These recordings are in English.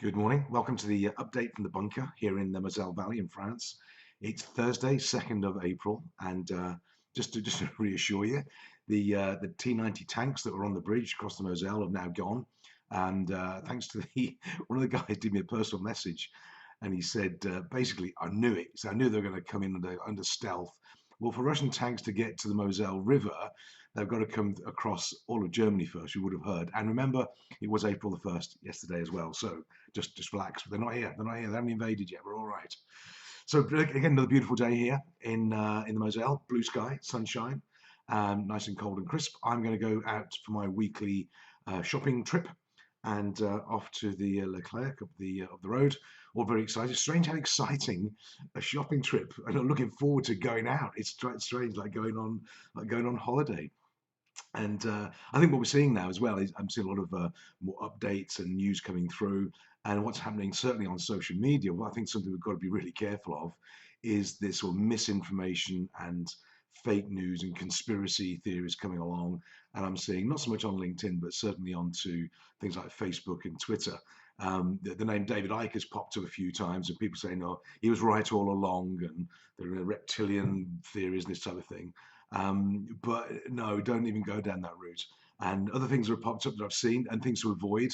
Good morning. Welcome to the update from the bunker here in the Moselle Valley in France. It's Thursday, 2nd of April, and just to reassure you, the T90 tanks that were on the bridge across the Moselle have now gone. And thanks to the one of the guys did me a personal message, and he said basically, I knew it. So I knew they were going to come in under stealth. Well, for Russian tanks to get to the Moselle River, they've got to come across all of Germany first. You would have heard. And remember, it was April the 1st yesterday as well. So just relax. They're not here. They're not here. They haven't invaded yet. We're all right. So again, another beautiful day here in the Moselle. Blue sky, sunshine, nice and cold and crisp. I'm going to go out for my weekly shopping trip and off to the Leclerc up the road. All very excited. Strange how exciting a shopping trip, and I'm looking forward to going out. It's strange, like going on holiday. And I think what we're seeing now as well is I'm seeing a lot of more updates and news coming through. And what's happening, certainly on social media, well, I think something we've got to be really careful of is this sort of misinformation and fake news and conspiracy theories coming along. And I'm seeing not so much on LinkedIn, but certainly onto things like Facebook and Twitter. The name David Icke has popped up a few times, and people saying, "No, he was right all along," and there are reptilian theories and this type of thing. But no, don't even go down that route. And other things that have popped up that I've seen and things to avoid.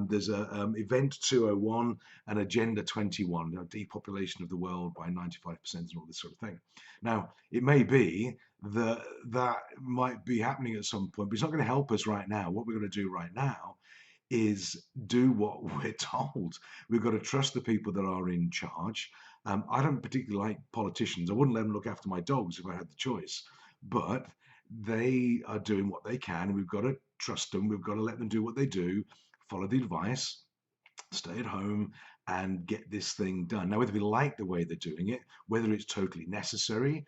There's a Event 201 and Agenda 21, depopulation of the world by 95% and all this sort of thing. Now, it may be that that might be happening at some point, but it's not going to help us right now. What we're going to do right now is do what we're told. We've got to trust the people that are in charge. I don't particularly like politicians. I wouldn't let them look after my dogs if I had the choice, but they are doing what they can, and we've got to trust them. We've got to let them do what they do, follow the advice, stay at home, and get this thing done. Now, whether we like the way they're doing it, whether it's totally necessary,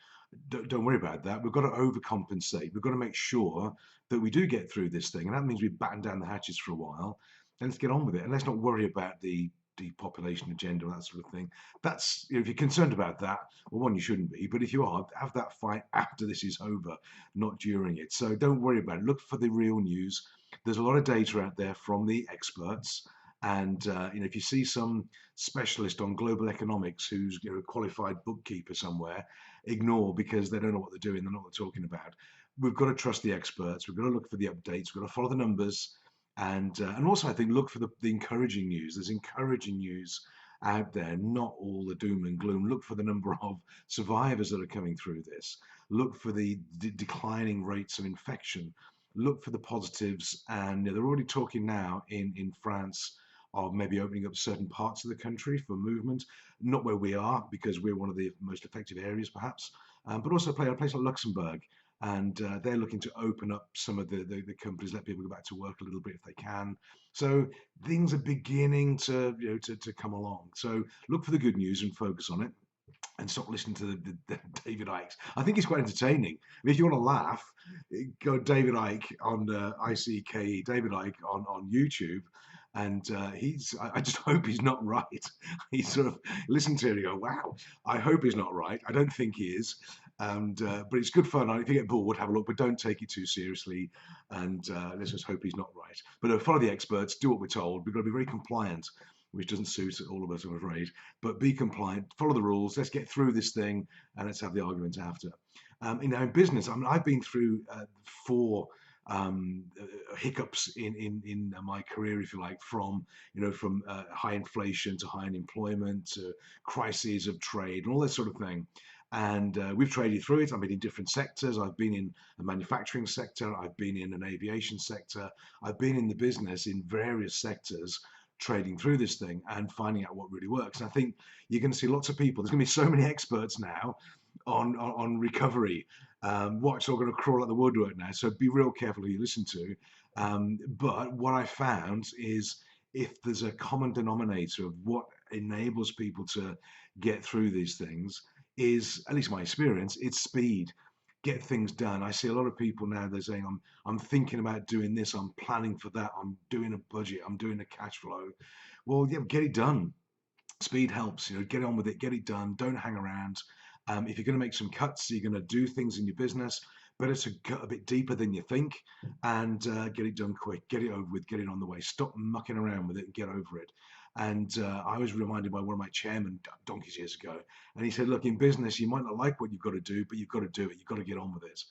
don't worry about that. We've got to overcompensate. We've got to make sure that we do get through this thing. And that means we batten down the hatches for a while. And let's get on with it. And let's not worry about the depopulation agenda and that sort of thing. That's, if you're concerned about that, well, one, you shouldn't be. But if you are, have that fight after this is over, not during it. So don't worry about it. Look for the real news. There's a lot of data out there from the experts. And if you see some specialist on global economics who's a qualified bookkeeper somewhere, ignore, because they don't know what they're doing. They're not what they're talking about. We've got to trust the experts. We've got to look for the updates. We've got to follow the numbers, and also I think look for the encouraging news. There's encouraging news out there, not all the doom and gloom. Look for the number of survivors that are coming through this. Look for the declining rates of infection. Look for the positives, and they're already talking now in France of maybe opening up certain parts of the country for movement. Not where we are, because we're one of the most effective areas, perhaps, but also a place like Luxembourg. And they're looking to open up some of the companies, let people go back to work a little bit if they can. So things are beginning to to come along. So look for the good news and focus on it, and stop listening to the David Icke. I think it's quite entertaining. I mean, if you want to laugh, go David Icke on ICKE, David Icke on YouTube. And I just hope he's not right. He's sort of listen to it and go, wow, I hope he's not right. I don't think he is. And but it's good fun. If you get bored, have a look, but don't take it too seriously. And let's just hope he's not right. But follow the experts, do what we're told. We've got to be very compliant, which doesn't suit all of us, I'm afraid. But be compliant, follow the rules. Let's get through this thing, and let's have the argument after. In business, I mean, I've been through four hiccups in my career, if you like, from high inflation to high unemployment to crises of trade and all this sort of thing. And we've traded through it. I've been in different sectors. I've been in the manufacturing sector. I've been in an aviation sector. I've been in the business in various sectors, trading through this thing and finding out what really works. And I think you're going to see lots of people. There's going to be so many experts now on recovery. What's all going to crawl out the woodwork now. So be real careful who you listen to. But what I found is if there's a common denominator of what enables people to get through these things is, at least my experience, it's speed. Get things done. I see a lot of people now, they're saying, I'm thinking about doing this, I'm planning for that, I'm doing a budget, I'm doing a cash flow. Well, yeah, get it done. Speed helps, get on with it, get it done, don't hang around. If you're going to make some cuts, you're going to do things in your business, better to cut a bit deeper than you think and get it done quick, get it over with, get it on the way. Stop mucking around with it and get over it. And I was reminded by one of my chairmen donkeys years ago, and he said, "Look, in business, you might not like what you've got to do, but you've got to do it. You've got to get on with it,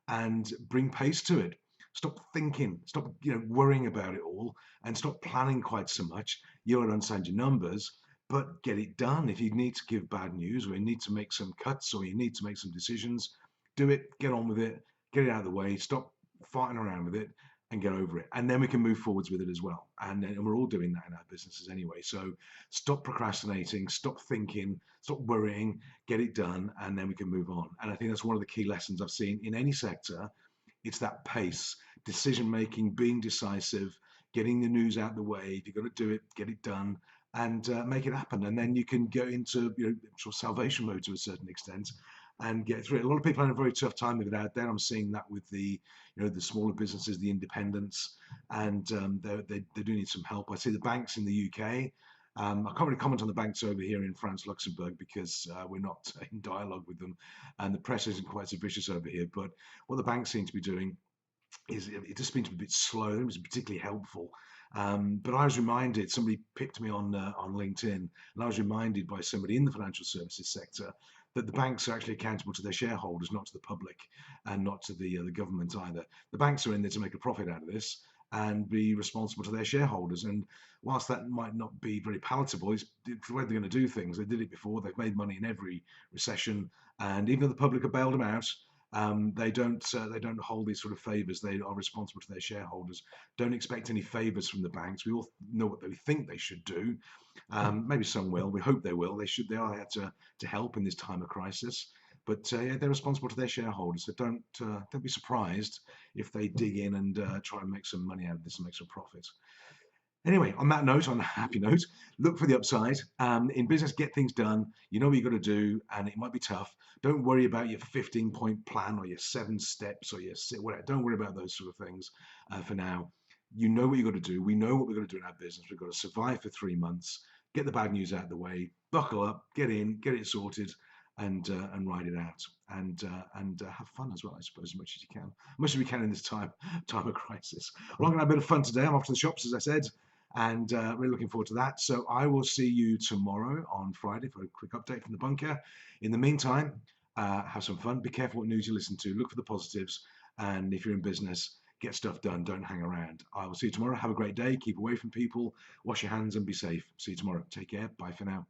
and bring pace to it. Stop thinking, stop worrying about it all, and stop planning quite so much. You don't understand your numbers, but get it done. If you need to give bad news, or you need to make some cuts, or you need to make some decisions, do it. Get on with it. Get it out of the way. Stop fighting around with it." And get over it, and then we can move forwards with it as well. And we're all doing that in our businesses anyway. So stop procrastinating, stop thinking, stop worrying, get it done, and then we can move on. And I think that's one of the key lessons I've seen in any sector. It's that pace, decision making, being decisive, getting the news out the way. If you've got to do it, get it done, and make it happen. And then you can go into sort of salvation mode to a certain extent and get through it. A lot of people have a very tough time with it out there. I'm seeing that with the the smaller businesses, the independents, and they do need some help. I see the banks in the UK. I can't really comment on the banks over here in France, Luxembourg, because we're not in dialogue with them, and the press isn't quite so vicious over here. But what the banks seem to be doing is it just seems to be a bit slow. It was particularly helpful. But I was reminded, somebody picked me on LinkedIn, and I was reminded by somebody in the financial services sector that the banks are actually accountable to their shareholders, not to the public, and not to the government either. The banks are in there to make a profit out of this and be responsible to their shareholders. And whilst that might not be very palatable, it's the way they're going to do things. They did it before. They've made money in every recession, and even though the public have bailed them out, they don't hold these sort of favors. They are responsible to their shareholders. Don't expect any favors from the banks. We all know what they think they should do. Maybe some will. We hope they will. They should. They are there to help in this time of crisis. But yeah, they're responsible to their shareholders. So don't be surprised if they dig in and try and make some money out of this and make some profit. Anyway, on that note, on a happy note, look for the upside. In business, get things done. You know what you've got to do, and it might be tough. Don't worry about your 15-point plan or your 7 steps or your whatever. Don't worry about those sort of things for now. You know what you've got to do. We know what we've got to do in our business. We've got to survive for 3 months, get the bad news out of the way, buckle up, get in, get it sorted, and ride it out, and have fun as well, I suppose, as much as you can, much as we can in this time of crisis. Well, I'm going to have a bit of fun today. I'm off to the shops, as I said, and really looking forward to that. So I will see you tomorrow on Friday for a quick update from the bunker. In the meantime, have some fun. Be careful what news you listen to. Look for the positives, and if you're in business, get stuff done. Don't hang around. I will see you tomorrow. Have a great day. Keep away from people. Wash your hands and be safe. See you tomorrow. Take care. Bye for now.